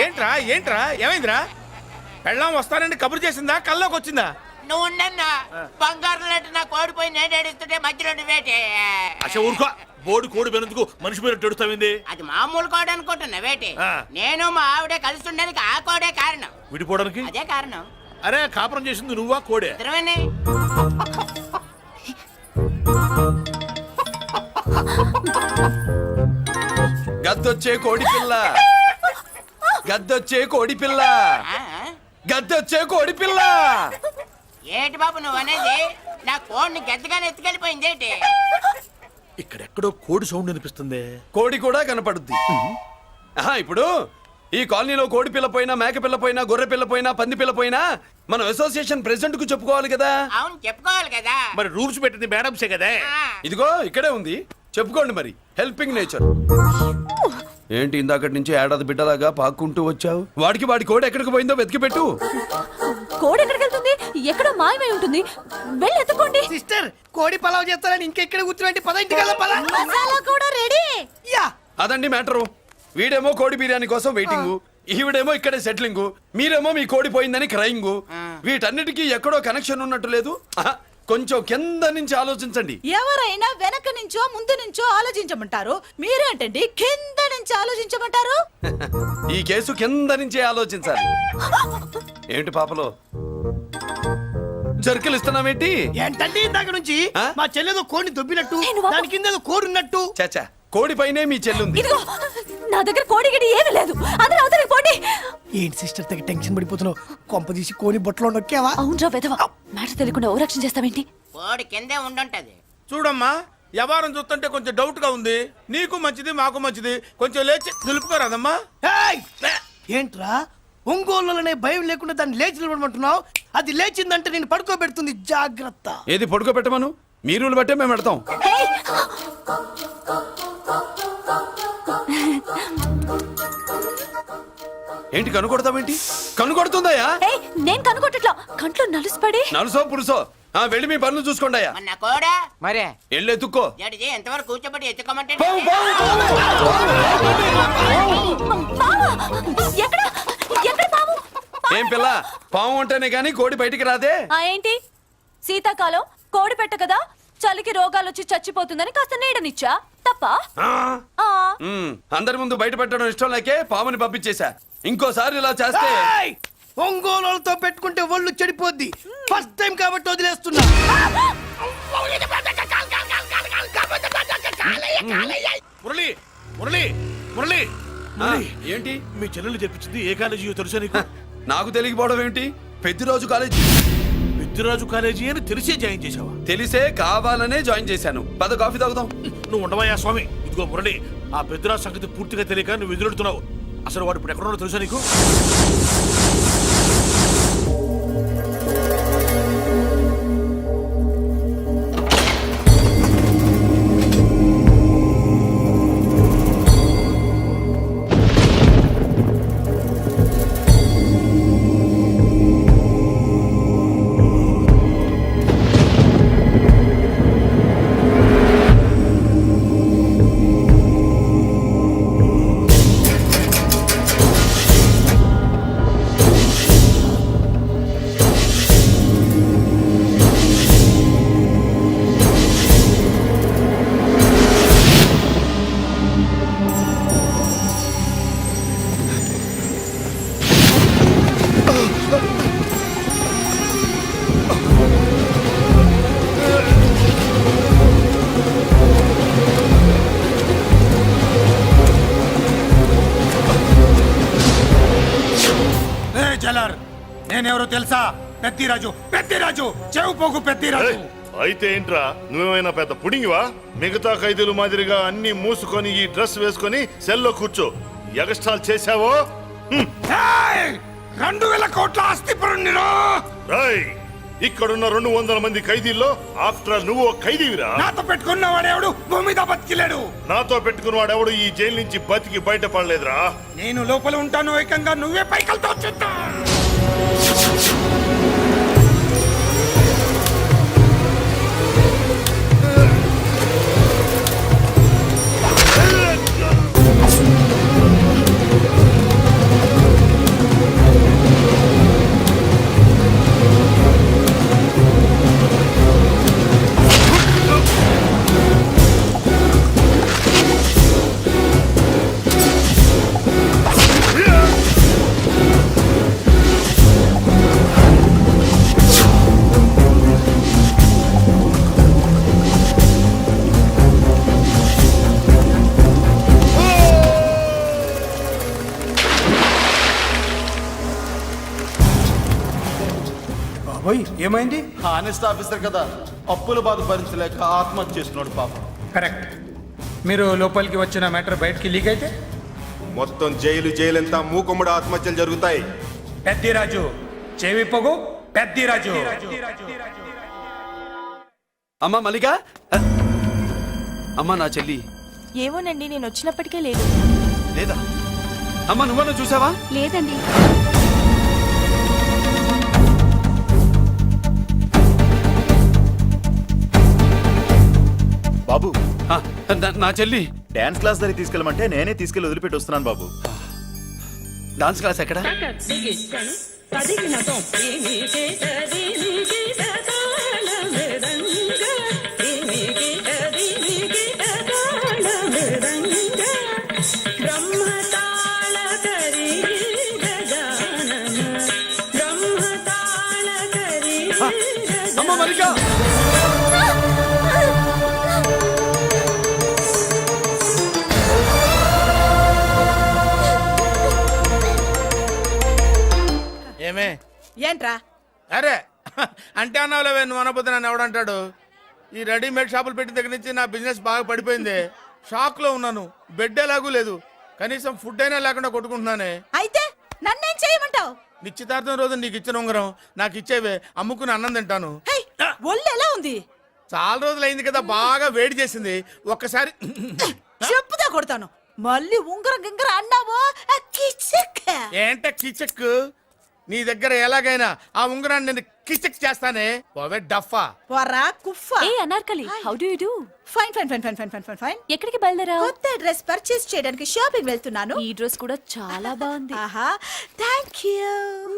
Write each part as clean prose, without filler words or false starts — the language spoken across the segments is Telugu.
ఏంట్రా ఏంట్రా ఏమైందిరా? పెళ్ళాం వస్తానండి కబురు చేసిందా కల్లోకి వచ్చిందా? నువ్వు ఉండన్నా బంగారం లాంటి నా కోడిపోయి నేను ఏడుస్తుంటే మధ్యలో నువ్వేటే. అసలు ఊరుకో, బోర్డు కోడి పెనందుకు మనిషి పేరు ఎడుస్తావింది. అది మామూలు కోడి అనుకుంటున్నా వేటి. నేను మా ఆవిడే కలిసి ఉండడానికి ఆ కోడే కారణం. విడిపోవడానికి అదే కారణం. అరే కాపురం చేసింది నువ్వా కోడే? ఇద్దరమేనే. గద్దొచ్చే కోడి పిల్ల, గద్దొచ్చే కోడి పిల్ల, గద్దొచ్చే కోడి పిల్ల. ఏటి బాబు నువ్వు అనేది? నా కోడిని గద్దగానే ఎత్తుకెళ్ళిపోయింది ఏంటి? ఇక్కడెక్కడో కోడి సౌండ్ అనిపిస్తుంది. కోడి కూడా కనపడుద్ది. ఇప్పుడు ఈ కాలనీలో కోడి పిల్ల పోయినా, మేక పిల్ల పోయినా, గొర్రె పిల్ల పోయినా, పంది పిల్ల పోయినా మనం అసోసియేషన్ ప్రెసిడెంట్ కు చెప్పుకోవాలి కదా. అవును చెప్పుకోవాలి కదా. మరి రూల్స్ పెట్టింది మేడంసే కదా. ఇదిగో ఇక్కడే ఉంది, చెప్పుకోండి మరి. Helping nature. ఏంటి ఇందాకటి నుంచి ఏడాది బిడ్డలాగా పాక్కుంటూ వచ్చావు? వాడికి వాడి కోడి ఎక్కడికి పోయిందో వెతికి పెట్టు. కోడి ఎక్కడికి వెళ్తుంది? ఎక్కడ మాయమై ఉంటుంది. వెళ్ళి ఎత్తుకోండి. సిస్టర్ కోడి పలావ్ చేస్తారని ఇంకెక్కడ కూర్చోండి. పద ఇంటికి పద. మసాలా కూడా రెడీ. యా అదండి మ్యాటరు. వీడేమో కోడి బిర్యానీ కోసం వెయిటింగ్, ఈవిడేమో ఇక్కడే సెటిలింగ్, మీరేమో మీ కోడి పోయిందని క్రయింగ్. వీటన్నిటికీ ఎక్కడో కనెక్షన్ ఉన్నట్టు లేదు. కొంచెం కింద నుంచి ఆలోచించండి. ఎవరైనా వెనక నుంచో ముందు నుంచో ఆలోచించమంటారు, మీరేంటండి కింద నుంచి ఆలోచించమంటారు? ఈ కేసు కింద నుంచే ఆలోచించాలి. ఏంటి పాపలో జర్కలు ఇస్తున్నావేంటి? ఏంటండి ఇందాక నుంచి మా చెల్లెదో కోడిని దొబ్బినట్టు, దాని కింద కోడి ఉన్నట్టు. చాచా, కోడి పైనే మీ చెల్లుంది. ఇదిగో నా దగ్గర కోడి గిడి ఏమీ లేదు. అందరూ అవతలికి పోండి. ఏంటి సిస్టర్ దగ్గర టెన్షన్ పడిపోతున్నావు? కొంప తీసి కోడి బొట్టలో నొక్కావా? అవునరా వెధవ, మాట తెలియకుండా ఓ రక్షణ చేస్తావేంటి? కోడి కిందే ఉండుంటది. చూడమ్మా, వ్యవహారం చూస్తుంటే కొంచెం డౌట్ గా ఉంది. నీకు మంచిది మాకు మంచిది, కొంచెం లేచి నిలుపుకోరాదమ్మా. ఏంట్రా ఒంగోలులోనే భయం లేకుండా దాన్ని లేచి నిలబడమంటున్నావు? అది లేచిందంటే నేను పడుకోబెడుతుంది, జాగ్రత్త. ఏది పడుకోబెట్టమను, మీ రూల్ బట్టే మేము పెడతాం. ఏంటి కనుకొడతావేంటి? కనుకొడుతుందయ్యా? నేను కనుకొట్టట్లా, కంట్లో నలుసుపడి. నలుసో పురుసో వెళ్ళి మీ పనులు చూసుకోండి అయ్యా. మన కోడా మరే వెళ్ళి ఎత్తుక్కో. జడిజీ ఎంతవరకు కూర్చోబెట్టి ఎత్తుకోమంటే ఎక్కడ ఎక్కడ పాము? ఏం పిల్ల, పాము అంటేనే గాని కోడి బయటికి రాదే. ఏంటి శీతాకాలం కోడి పెట్ట కదా, చలికి రోగాలు వచ్చి చచ్చిపోతుందని కాస్త నీడనిచ్చా తప్ప? అందరి ముందు బయట పెట్టడం ఇష్టం లేకే పాముని పంపించేశా. ఇంకోసారి ఇలా చేస్తే ఒంగోలుతో పెట్టుకుంటే ఒళ్ళు చెడిపోద్ది. ఫస్ట్ టైం కాబట్టి వదిలేస్తున్నా. మురళి మురళి మురళి ఏంటి మీ చెల్లెలు చెప్పించింది ఏ కాలేజీ తెలుసా నీకు? నాకు తెలియకపోవడం ఏంటి? పెద్దిరాజు కాలేజీ. పెద్దిరాజు కాలేజీ అని తెలిసే జాయిన్ చేసావా? తెలిసే కావాలనే జాయిన్ చేశాను. పద కాఫీ తాగుదాం. నువ్వు ఉండవయ్యా స్వామి. ఇదిగో మురళి, ఆ పెద్దిరాజు సంగతి పూర్తిగా తెలియక నువ్వు ఎదురెడుతున్నావు. అసలు వాడు ఇప్పుడు ఎక్కడున్నాడో తెలుసా నీకు? నేనెవరో తెలుసా? పెద్దిరాజు, పెద్దిరాజు, చెవు పోగు పెద్దిరాజు. అయితే ఏంట్రా, నువ్వేమైనా పెద్ద పుడింగివా? మిగతా ఖైదీలు మాదిరిగా అన్ని మూసుకొని ఈ డ్రెస్ వేసుకొని సెల్లో కూర్చో. ఎగస్ట్రాల్ చేశావో 2,000 కోట్ల ఆస్తి పరుణ్ణిరా. రాయ్ ఇక్కడున్న 200 మంది ఖైదీల్లో ఆఫ్టర్ ఆల్ నువ్వు ఒక ఖైదీవిరా. నాతో పెట్టుకున్నవాడెవడు భూమి మీద బతికిలేడు. నాతో పెట్టుకున్నవాడు ఎవడు ఈ జైలు నుంచి బతికి బయటపడలేదురా. నేను లోపల ఉంటాను, ఏకంగా నువ్వే పైకలతో చూద్దా. ఏమైంది? హానెస్ట్ ఆఫీసర్ కదా, అప్పుల బాధ భరించలేక ఆత్మహత్య చేసుకున్నాడు పాపం. కరెక్ట్. మీరు లోపలికి వచ్చిన మ్యాటర్ బయటికి లీక్ అయితే మొత్తం జైలంతా మూకుమ్మడి ఆత్మహత్యలు జరుగుతాయి. పెద్దిరాజు చెవి పొగు. పెద్దిరాజు అమ్మా మల్లిక, అమ్మా నా చెల్లి ఏమోనండి, నేను వచ్చినప్పటికే లేదు. లేదా? అమ్మా నువ్వన్నా చూసావా? లేదండి. బాబు, ఆ, నా చెల్లి డాన్స్ క్లాస్ దగ్గర తీసుకెళ్ళమంటే నేనే తీసుకెళ్ళి వదిలిపెట్టి వస్తున్నాను బాబు. డాన్స్ క్లాస్ ఎక్కడ? అమ్మ మల్లిక, ఏమే ఏంట్రా? అరే అంటే అన్నావులేవే, నువ్వు అనబోతే నన్ను ఎవడంటాడు. ఈ రెడీమేడ్ షాపులు పెట్టిన దగ్గర నుంచి నా బిజినెస్ బాగా పడిపోయింది. షాక్ లో ఉన్నాను. బెడ్ ఎలాగూ లేదు, కనీసం ఫుడ్ అయినా లేకుండా కొట్టుకుంటున్నానే. అయితే నన్నేం చేయమంటావు? నిశ్చితార్థం రోజు నీకు ఇచ్చిన ఉంగరం నాకు ఇచ్చేవే, అమ్ముకుని అన్నం తింటాను. ఒళ్ళు ఎలా ఉంది? చాలా రోజులు అయింది కదా, బాగా వేడి చేసింది. ఒక్కసారి చెప్పుదా కొడతాను. మళ్ళీ ఉంగరం గింగర అన్నావో ఏంట కిచెక్. నీ దగ్గర ఎలాగైనా ఆ ఉంగరాన్ని నేను కిచెక్ చేస్తానే. పోవే డఫా. పోరా కుఫ్ఫా. ఏ Anarkali, how do you do? Fine fine fine fine fine fine fine fine. ఎక్కడికి బయలుదేరావు? కొత్త డ్రెస్ పర్చేస్ చేయడానికి షాపింగ్ వెళ్తున్నాను. ఈ డ్రెస్ కూడా చాలా బాగుంది. ఆహా, thank you.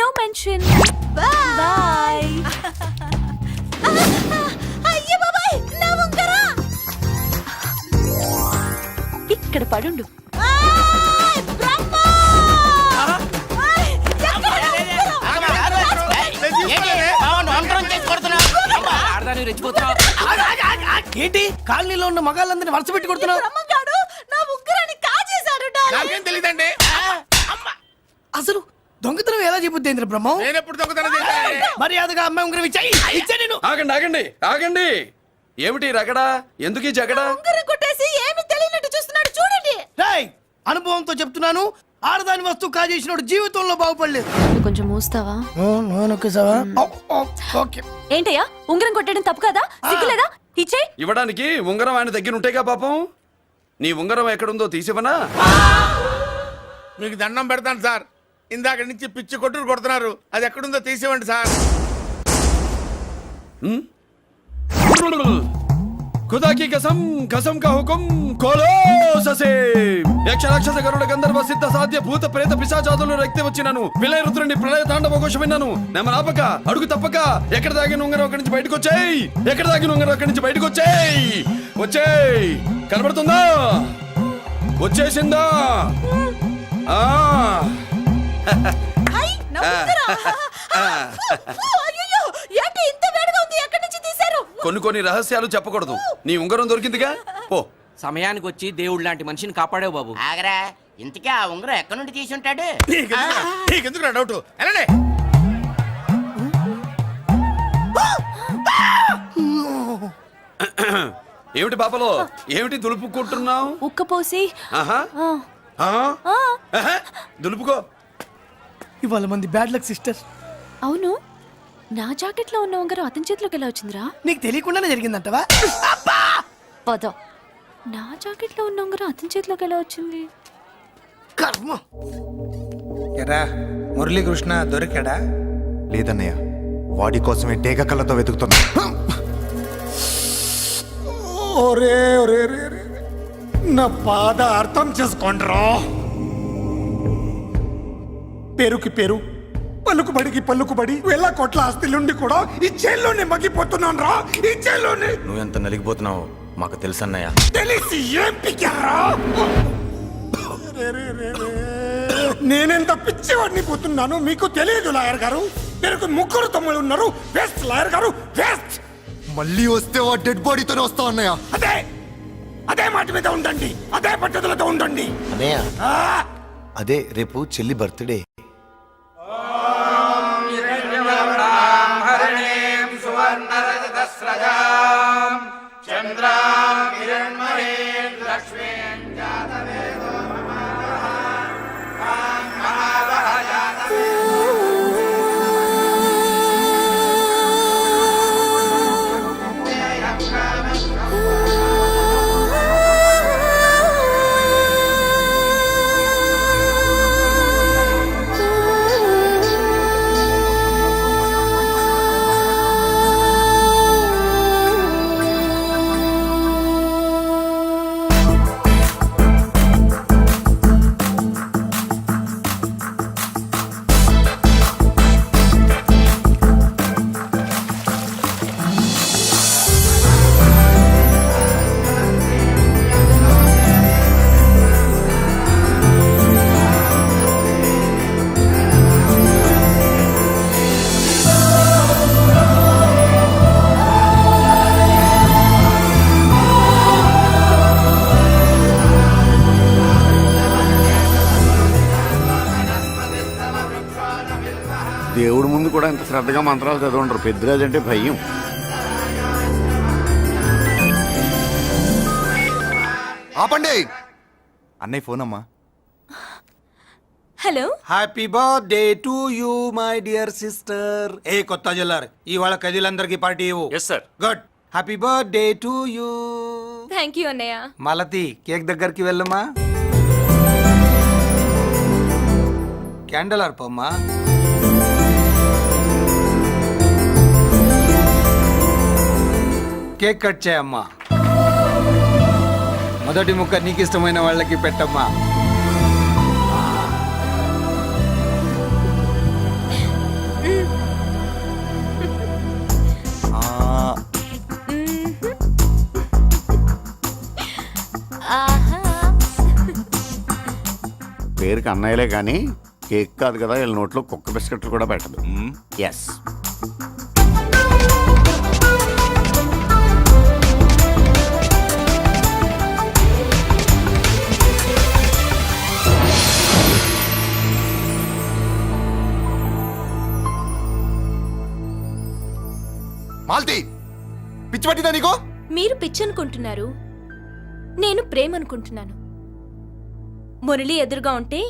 No mention. Bye. Bye. అయ్యో బాబాయ్, నా ఉంగరం. ఇక్కడ పడుండు. ఆయ్, బ్రహ్మ! ఆయ్, ఎక్కడ నా ఉంగరం? ఏంటి కాలనీలో ఉన్న మగాళ్ళందరినీ వరుస పెట్టి కొడుతున్నావు? బ్రహ్మంగాడు నా ఉంగరాన్ని కాజేశాడు డార్లింగ్. నాకేం తెలియదండి. అసలు దొంగతనం ఎలా చెబుద్ది బ్రహ్మం? నేను ఎప్పుడు దొంగతనం చేశాను? మర్యాదగా అమ్మాయి ఉంగరం ఇచ్చాయి. నేను ఆగండి ఆగండి ఆగండి. ఏమిటి రగడా? ఎందుకు ఈ జగడా? ఉంగరం కొట్టేసి ఏమీ తెలియనట్టు చూస్తున్నాడు, చూడండి. రేయ్, అనుభవంతో చెప్తున్నాను, ఆడదాని వస్తువు కాజేసినోడు జీవితంలో బాగుపడలేదు. కొంచెం మూస్తావా? ఓకే. ఏంటయ్యా, ఉంగరం కొట్టడం తప్పు కదా? సిగ్గులేదా? ఇచ్చే. ఇవ్వడానికి ఉంగరం ఆయన దగ్గర ఉంటేగా పాపం. నీ ఉంగరం ఎక్కడుందో తీసివనా? మీకు దండం పెడతాను సార్, ఇందాక నుంచి పిచ్చి కొట్టుడు కొడుతున్నారు. అది ఎక్కడుందో తీసివ్వండి సార్. खुदा की कसम, कसम का हुकुम खोलो ससे. యక్ష రాక్షస గరుడ గంధర్వ సిద్ధ సాధ్య భూత ప్రేత పిశాచాదులు రక్తి వచ్చినాను. విలయ రుద్రుని ప్రళయ తాండవ ఘోష విన్నాను. నెమరాపక అడుగు తప్పక ఎక్కడ దాగిన ఉంగరం అక్కడి నుంచి బయటకు వచ్చేయ్. ఎక్కడ దాగిన ఉంగరం అక్కడి నుంచి బయటకు వచ్చేయ్. వచ్చేయ్. కనబడుతుందా? వచ్చేసిందా? హై, నా ఉంగరం. అయ్యో, ఏంటి ఇంత వేడిగా ఉంది? ఎక్కడి నుంచి తీశారు? కొన్ని రహస్యాలు చెప్పకూడదు. నీ ఉంగరం దొరికిందిగా, పో. సమయానికి వచ్చి దేవుడు లాంటి మనిషిని కాపాడావు బాబు. ఆగరా, ఇంతకీ ఆ ఉంగరం ఎక్కడి నుండి తీసి ఉంటాడు? నీకెందుకు డౌట్? వెళ్ళండి. ఏమిటి పాపలో, ఏమిటి దులుపుకుంటున్నావు? ఉక్కపోసి. ఆహా. దులుపుకో. ఇవాళ మంది బ్యాడ్ లక్ సిస్టర్. అవును, నా జాకెట్లో ఉన్న ఉంగరం అతని చేతిలోకి ఎలా వచ్చిందిరా? నీకు తెలియకుండానే జరిగిందంటవా? పద. నా జాకెట్లో ఉన్న ఉంగరం అతని చేతిలోకి ఎలా వచ్చింది? కర్మ. ఎరా మురళీకృష్ణ దొరికాడా? లేదన్నయ్య, వాడి కోసమే డేగ కళ్ళతో వెతుకుతున్నా. ఒరే ఒరే రే రే. నా బాధ అర్థం చేసుకోండిరా. పేరుకి పేరు, పలుకుబడికి పలుకుబడి, వేల కోట్ల ఆస్తిలుండి కూడా ఈ జైల్లోనే మగ్గిపోతున్నాను రా. ఈ జైల్లోనే. నువ్వెంత నలిగిపోతున్నావో మాకు తెలుసన్నయ్య. తెలిసి ఏం పిక్కారా? నేనెంత పిచ్చివాడిని పోతున్నాను మీకు తెలియదు లాయర్ గారు. పేరుకు ముగ్గురు తమ్ముళ్ళు ఉన్నారు. వేస్ట్ లాయర్ గారు, వేస్ట్. మళ్ళీ వస్తే ఆ డెడ్ బాడీతోనే వస్తావు అన్నయ్య. అదే అదే మాట మీద ఉండండి, అదే పట్టుదలతో ఉండండి. అన్నయ్య, ఆ! అదే రేపు చెల్లి బర్త్డే. దేవుడి ముందు కూడా ఇంత శ్రద్ధగా మంత్రాలు చదవంటారు. పెద్దరాజు అంటే భయం. ఆపండి. అన్నయ్య ఫోన్ అమ్మా. Hello. Happy birthday to you my dear sister. ఏ కొత్త జిల్లార్, ఇవాళ కదిలందరికీ పార్టీ ఇవ్వు. Yes sir. Good. Happy birthday to you. Thank you అన్నయ్య. మాలతి, కేక్ దగ్గరికి వెళ్ళమ్మా. క్యాండల్ అర్పమ్మా. కేక్ కట్ చేయమ్మా. మొదటి ముక్క నీకు ఇష్టమైన వాళ్ళకి పెట్టమ్మా. పేరుకి అన్నయ్యలే కానీ కేక్ కాదు కదా, వీళ్ళ నోట్లో కుక్క బిస్కెట్లు కూడా పెట్టదు. ఎస్. మాల్తి, పిచ్చి పట్టిందా నీకు? మీరు పిచ్చి అనుకుంటున్నారు, నేను ప్రేమ అనుకుంటున్నాను. మురళి ఎదురుగా ఉంటే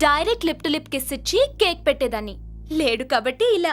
direct lip to lip kiss ఇచ్చి కేక్ పెట్టేదాన్ని. లేడు కాబట్టి ఇలా